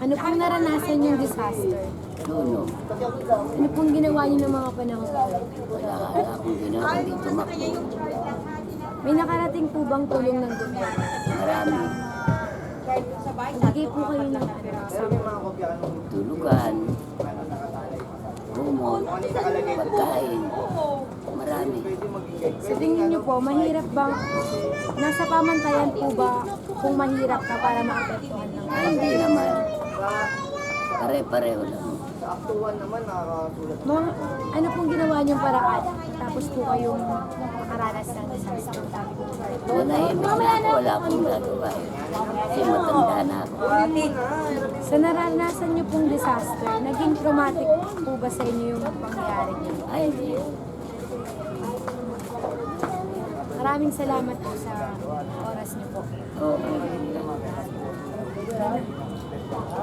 Ano pong naranasan yung disaster? Sunog. Ano pong ginawa niyo ng mga panahon? Wala akong ginawa kundi tumakbo. May nakarating po bang tulong ng gobyerno? Marami. Bigay po kayo ng Tulugan. Humot. Pagkain. Marami. sa tingin niyo po, mahirap bang, nasa pamantayan po ba kung mahirap ka para maapektuhan ng Ay, hindi naman. Pare-pareho lang. mga, ano pong ginawa niyong paraan? Tapos po kayong makaranas ng disaster. Nanahimik na ako. Wala akong nagawa. Kasi matanda na ako. Sa naranasan niyo pong disaster, naging traumatic po ba sa inyo yung pangyayari niyo? Ay, hindi. Maraming salamat po sa oras niyo po. Oo.